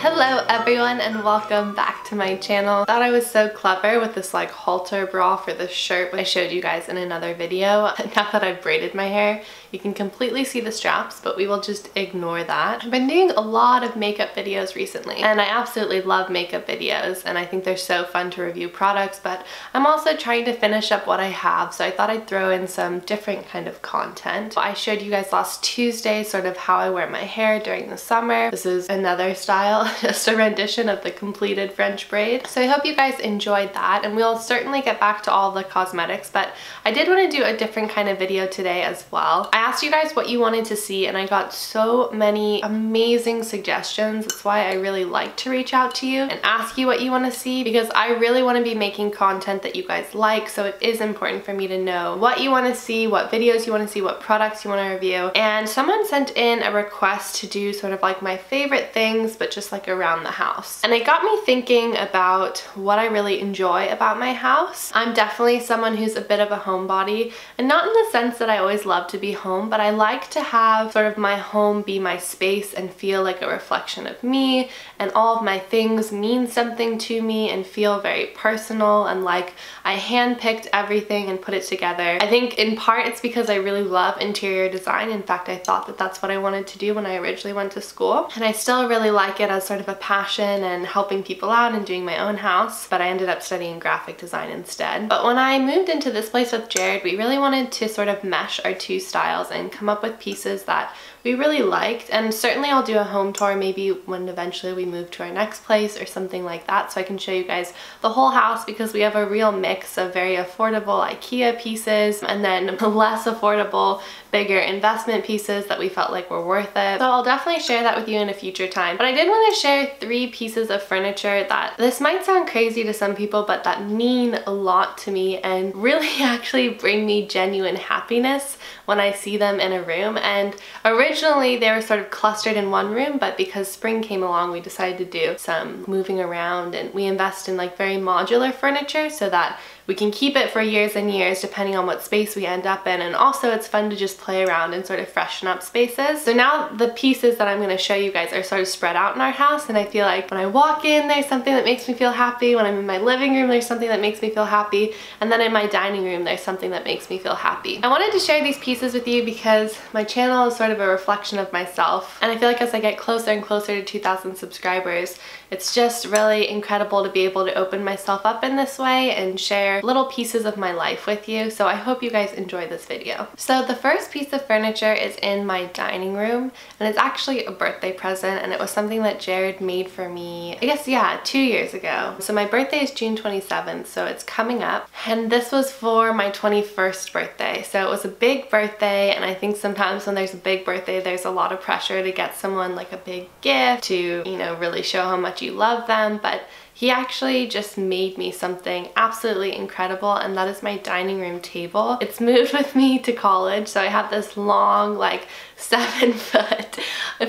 Hello everyone and welcome back to my channel. Thought I was so clever with this like halter bra for this shirt I showed you guys in another video. Now that I've braided my hair, you can completely see the straps, but we will just ignore that. I've been doing a lot of makeup videos recently and I absolutely love makeup videos and I think they're so fun to review products, but I'm also trying to finish up what I have, so I thought I'd throw in some different kind of content. I showed you guys last Tuesday sort of how I wear my hair during the summer. This is another style, just a rendition of the completed French braid. So I hope you guys enjoyed that, and we'll certainly get back to all the cosmetics, but I did want to do a different kind of video today as well. I asked you guys what you wanted to see and I got so many amazing suggestions. That's why I really like to reach out to you and ask you what you want to see, because I really want to be making content that you guys like, so it is important for me to know what you want to see, what videos you want to see, what products you want to review. And someone sent in a request to do sort of like my favorite things, but just like around the house. And it got me thinking about what I really enjoy about my house. I'm definitely someone who's a bit of a homebody, and not in the sense that I always love to be home, but I like to have sort of my home be my space and feel like a reflection of me, and all of my things mean something to me and feel very personal, and like I handpicked everything and put it together. I think in part it's because I really love interior design. In fact, I thought that that's what I wanted to do when I originally went to school, and I still really like it as sort of a passion and helping people out and doing my own house, but I ended up studying graphic design instead. But when I moved into this place with Jared, we really wanted to sort of mesh our two styles and come up with pieces that we really liked. And certainly I'll do a home tour maybe when eventually we move to our next place or something like that, so I can show you guys the whole house, because we have a real mix of very affordable IKEA pieces and then less affordable, bigger investment pieces that we felt like were worth it. So I'll definitely share that with you in a future time. But I did want to share 3 pieces of furniture that, this might sound crazy to some people, but that mean a lot to me and really actually bring me genuine happiness when I see them in a room. And originally they were sort of clustered in one room, but because spring came along we decided to do some moving around, and we invest in like very modular furniture so that we can keep it for years and years depending on what space we end up in, and also it's fun to just play around and sort of freshen up spaces. So now the pieces that I'm going to show you guys are sort of spread out in our house, and I feel like when I walk in there's something that makes me feel happy, when I'm in my living room there's something that makes me feel happy, and then in my dining room there's something that makes me feel happy. I wanted to share these pieces with you because my channel is sort of a reflection of myself, and I feel like as I get closer and closer to 2,000 subscribers, it's just really incredible to be able to open myself up in this way and share little pieces of my life with you. So I hope you guys enjoy this video. So the first piece of furniture is in my dining room, and it's actually a birthday present, and it was something that Jared made for me, I guess, yeah, 2 years ago. So my birthday is June 27th, so it's coming up, and this was for my 21st birthday. So it was a big birthday, and I think sometimes when there's a big birthday there's a lot of pressure to get someone like a big gift to, you know, really show how much you love them, but he actually just made me something absolutely incredible, and that is my dining room table. It's moved with me to college, so I have this long, like 7-foot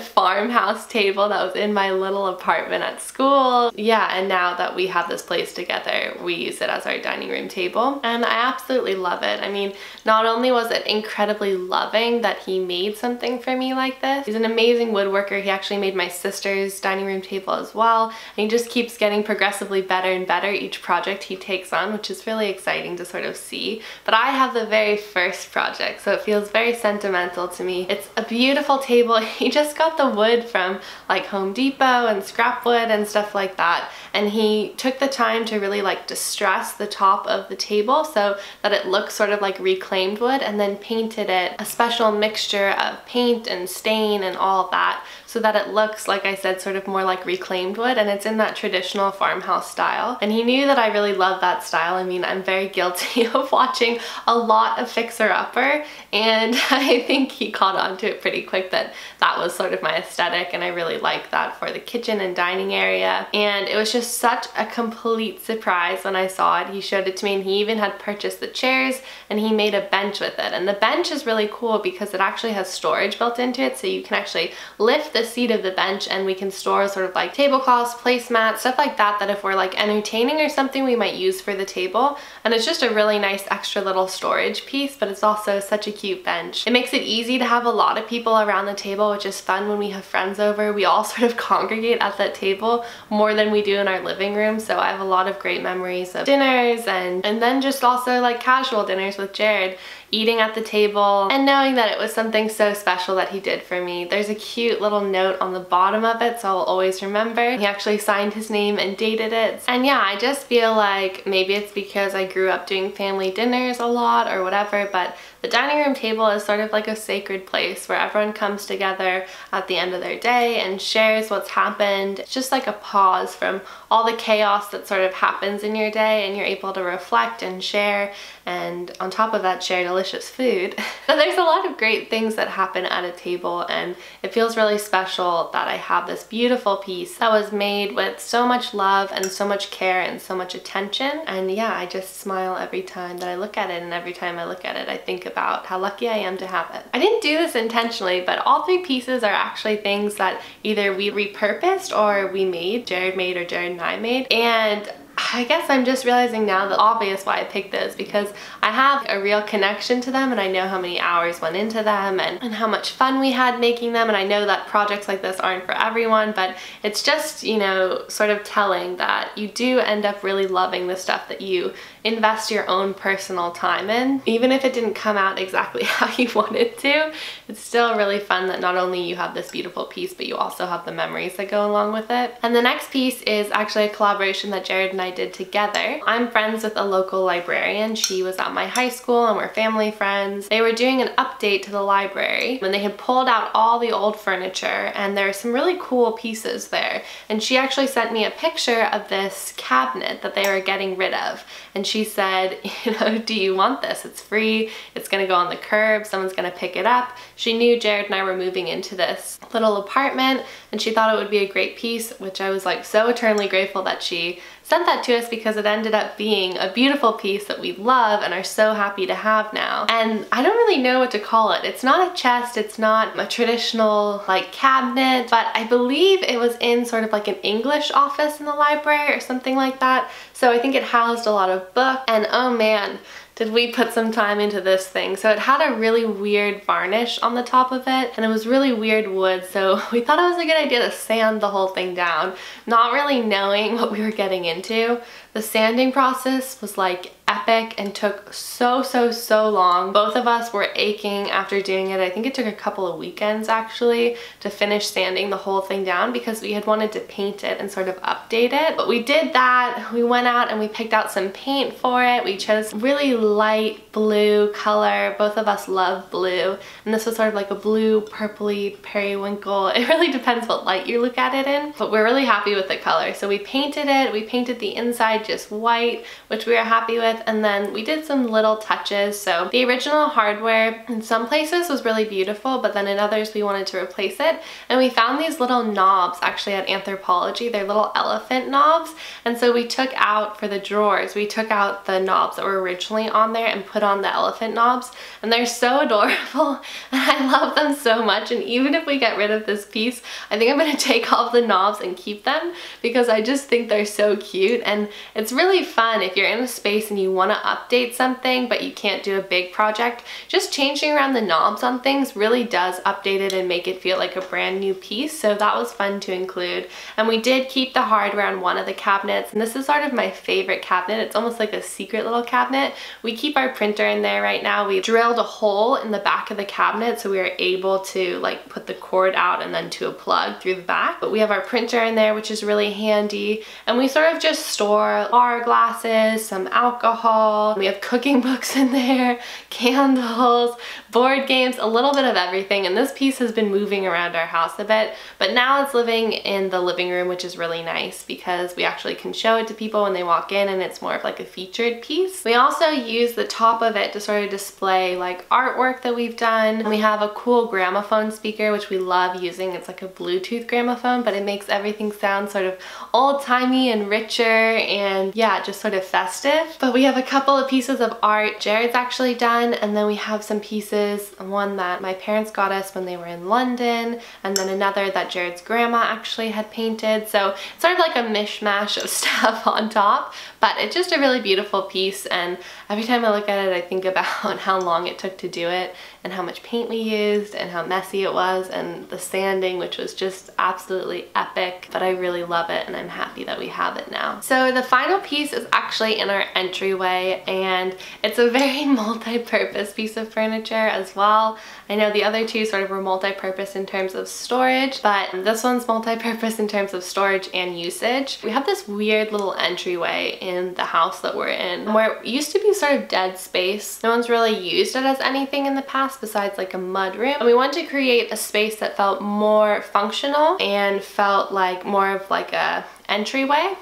farmhouse table that was in my little apartment at school. Yeah, and now that we have this place together, we use it as our dining room table, and I absolutely love it. I mean, not only was it incredibly loving that he made something for me like this, he's an amazing woodworker. He actually made my sister's dining room table as well, and he just keeps getting progressively better and better each project he takes on, which is really exciting to sort of see. But I have the very first project, so it feels very sentimental to me. It's a beautiful table. He just got the wood from like Home Depot and scrap wood and stuff like that, and he took the time to really like distress the top of the table so that it looks sort of like reclaimed wood, and then painted it a special mixture of paint and stain and all of that so that it looks, like I said, sort of more like reclaimed wood, and it's in that traditional farmhouse style. And he knew that I really love that style. I mean, I'm very guilty of watching a lot of Fixer Upper, and I think he caught on to it pretty quick that that was sort of my aesthetic, and I really liked that for the kitchen and dining area. And it was just such a complete surprise when I saw it. He showed it to me, and he even had purchased the chairs, and he made a bench with it. And the bench is really cool because it actually has storage built into it, so you can actually lift the seat of the bench and we can store sort of like tablecloths, placemats, stuff like that, that if we're like entertaining or something we might use for the table. And it's just a really nice extra little storage piece, but it's also such a cute bench. It makes it easy to have a lot of people around the table, which is fun when we we have friends over, we all sort of congregate at that table more than we do in our living room. So I have a lot of great memories of dinners and then just also like casual dinners with Jared, eating at the table and knowing that it was something so special that he did for me. There's a cute little note on the bottom of it, so I'll always remember. He actually signed his name and dated it. And yeah, I just feel like maybe it's because I grew up doing family dinners a lot or whatever, but the dining room table is sort of like a sacred place where everyone comes together at the end of their day and shares what's happened. It's just like a pause from all the chaos that sort of happens in your day, and you're able to reflect and share, and on top of that, share delicious food. So there's a lot of great things that happen at a table, and it feels really special that I have this beautiful piece that was made with so much love and so much care and so much attention. And yeah, I just smile every time that I look at it, and every time I look at it I think about how lucky I am to have it. I didn't do this intentionally, but all three pieces are actually things that either we repurposed or we made, Jared made or Jared and I made. And I guess I'm just realizing now the obvious why I picked those, because I have a real connection to them and I know how many hours went into them and how much fun we had making them, and I know that projects like this aren't for everyone, but it's just, you know, sort of telling that you do end up really loving the stuff that you invest your own personal time in. Even if it didn't come out exactly how you wanted to, it's still really fun that not only you have this beautiful piece, but you also have the memories that go along with it. And the next piece is actually a collaboration that Jared and I did together. I'm friends with a local librarian. She was at my high school and we're family friends. They were doing an update to the library and they had pulled out all the old furniture, and there are some really cool pieces there. And she actually sent me a picture of this cabinet that they were getting rid of. And she said, you know, do you want this? It's free. It's gonna go on the curb. Someone's gonna pick it up. She knew Jared and I were moving into this little apartment and she thought it would be a great piece, which I was like so eternally grateful that she sent that to us, because it ended up being a beautiful piece that we love and are so happy to have now. And I don't really know what to call it. It's not a chest, it's not a traditional like cabinet, but I believe it was in sort of like an English office in the library or something like that. So I think it housed a lot of books, and oh man, did we put some time into this thing. So it had a really weird varnish on the top of it, and it was really weird wood, so we thought it was a good idea to sand the whole thing down, not really knowing what we were getting into. The sanding process was like epic and took so long. Both of us were aching after doing it. I think it took a couple of weekends actually to finish sanding the whole thing down, because we had wanted to paint it and sort of update it. But we did that. We went out and we picked out some paint for it. We chose really light blue color. Both of us love blue, and this was sort of like a blue purpley periwinkle. It really depends what light you look at it in, but we're really happy with the color. So we painted it. We painted the inside just white, which we were happy with, and then we did some little touches. So the original hardware in some places was really beautiful, but then in others we wanted to replace it, and we found these little knobs actually at Anthropology. They're little elephant knobs, and so we took out, for the drawers, we took out the knobs that were originally on there and put on the elephant knobs, and they're so adorable and I love them so much. And even if we get rid of this piece, I think I'm going to take off the knobs and keep them, because I just think they're so cute. And it's really fun if you're in a space and you want to update something but you can't do a big project. Just changing around the knobs on things really does update it and make it feel like a brand new piece. So that was fun to include. And we did keep the hardware on one of the cabinets, and this is sort of my favorite cabinet. It's almost like a secret little cabinet. We keep our printer in there right now. We drilled a hole in the back of the cabinet so we were able to like put the cord out and then to a plug through the back. But we have our printer in there, which is really handy, and we sort of just store bar glasses, some alcohol, we have cooking books in there, candles, board games, a little bit of everything. And this piece has been moving around our house a bit, but now it's living in the living room, which is really nice because we actually can show it to people when they walk in, and it's more of like a featured piece. We also use the top of it to sort of display like artwork that we've done. And we have a cool gramophone speaker, which we love using. It's like a Bluetooth gramophone, but it makes everything sound sort of old-timey and richer and yeah, just sort of festive. But we have a couple of pieces of art Jared's actually done, and then we have some pieces, one that my parents got us when they were in London, and then another that Jared's grandma actually had painted. So it's sort of like a mishmash of stuff on top, but it's just a really beautiful piece, and every time I look at it I think about how long it took to do it and how much paint we used and how messy it was, and the sanding, which was just absolutely epic, but I really love it and I'm happy that we have it now. So the final piece is actually in our entryway, and it's a very multi-purpose piece of furniture as well. I know the other two sort of were multi-purpose in terms of storage, but this one's multi-purpose in terms of storage and usage. We have this weird little entryway in the house that we're in where it used to be sort of dead space. No one's really used it as anything in the past besides like a mud room, and we wanted to create a space that felt more functional and felt like more of like a entryway.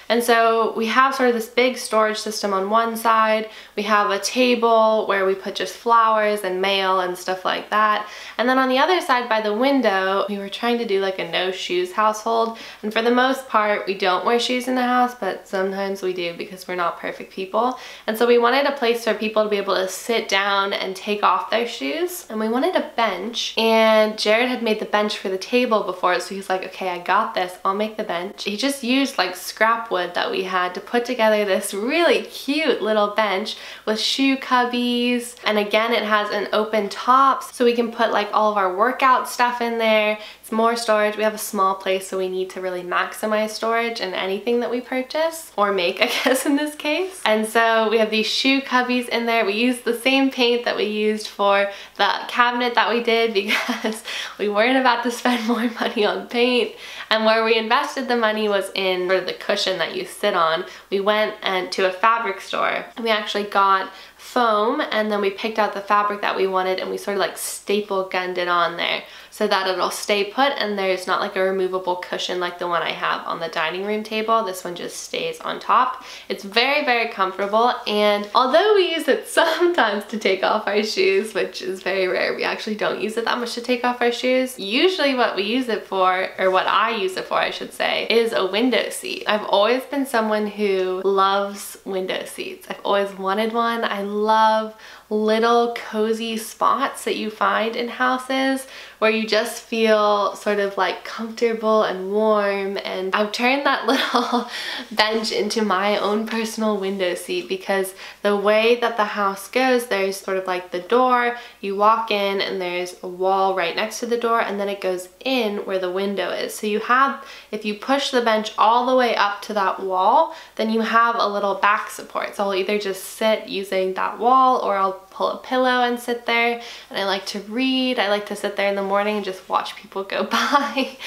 And so we have sort of this big storage system on one side. We have a table where we put just flowers and mail and stuff like that. And then on the other side by the window, we were trying to do like a no shoes household. And for the most part, we don't wear shoes in the house, but sometimes we do because we're not perfect people. And so we wanted a place for people to be able to sit down and take off their shoes. And we wanted a bench, and Jared had made the bench for the table before, so he's like, okay, I got this, I'll make the bench. He just used like scrap wood that we had to put together this really cute little bench with shoe cubbies, and again it has an open top so we can put like all of our workout stuff in there. It's more storage. We have a small place, so we need to really maximize storage in anything that we purchase or make, I guess in this case. And so we have these shoe cubbies in there. We used the same paint that we used for the cabinet that we did because we weren't about to spend more money on paint. And where we invested the money was in sort of the cushion that you sit on. We went to a fabric store and we actually got foam, and then we picked out the fabric that we wanted and we sort of like staple gunned it on there so that it'll stay put, and there's not like a removable cushion like the one I have on the dining room table. This one just stays on top. It's very, very comfortable, and although we use it sometimes to take off our shoes, which is very rare, we actually don't use it that much to take off our shoes. Usually what we use it for, or what I use it for I should say, is a window seat. I've always been someone who loves window seats. I've always wanted one. I love little cozy spots that you find in houses where you just feel sort of like comfortable and warm, and I've turned that little bench into my own personal window seat because the way that the house goes, there's sort of like the door, you walk in and there's a wall right next to the door, and then it goes in where the window is. So you have, if you push the bench all the way up to that wall, then you have a little back support. So I'll either just sit using that wall or I'll pull a pillow and sit there. And I like to read. I like to sit there in the morning and just watch people go by.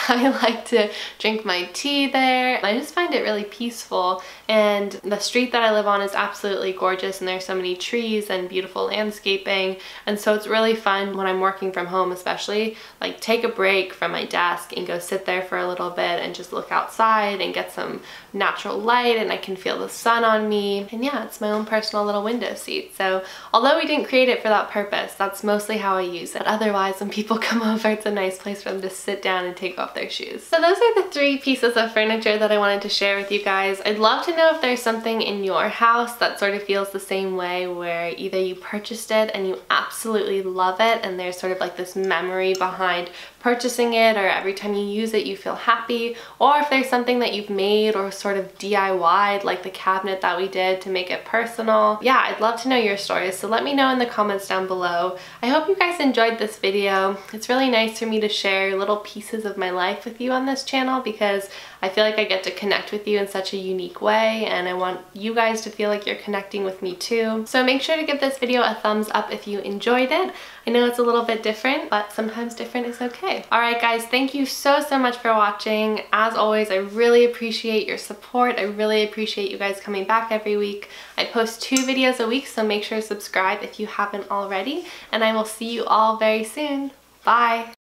I like to drink my tea there. I just find it really peaceful, and the street that I live on is absolutely gorgeous, and there's so many trees and beautiful landscaping, and so it's really fun when I'm working from home, especially like take a break from my desk and go sit there for a little bit and just look outside and get some natural light, and I can feel the sun on me. And yeah, it's my own personal little window seat. So although we didn't create it for that purpose, that's mostly how I use it. But otherwise, when people come over, it's a nice place for them to sit down and take off their shoes. So those are the 3 pieces of furniture that I wanted to share with you guys. I'd love to know if there's something in your house that sort of feels the same way, where either you purchased it and you absolutely love it and there's sort of like this memory behind purchasing it, or every time you use it you feel happy, or if there's something that you've made or sort of DIY'd, like the cabinet that we did to make it personal. Yeah, I'd love to know your stories, so let me know in the comments down below. I hope you guys enjoyed this video. It's really nice for me to share little pieces of my life with you on this channel because I feel like I get to connect with you in such a unique way, and I want you guys to feel like you're connecting with me too. So make sure to give this video a thumbs up if you enjoyed it. I know it's a little bit different, but sometimes different is okay. Alright guys, thank you so much for watching. As always, I really appreciate your support. I really appreciate you guys coming back every week. I post 2 videos a week, so make sure to subscribe if you haven't already, and I will see you all very soon. Bye!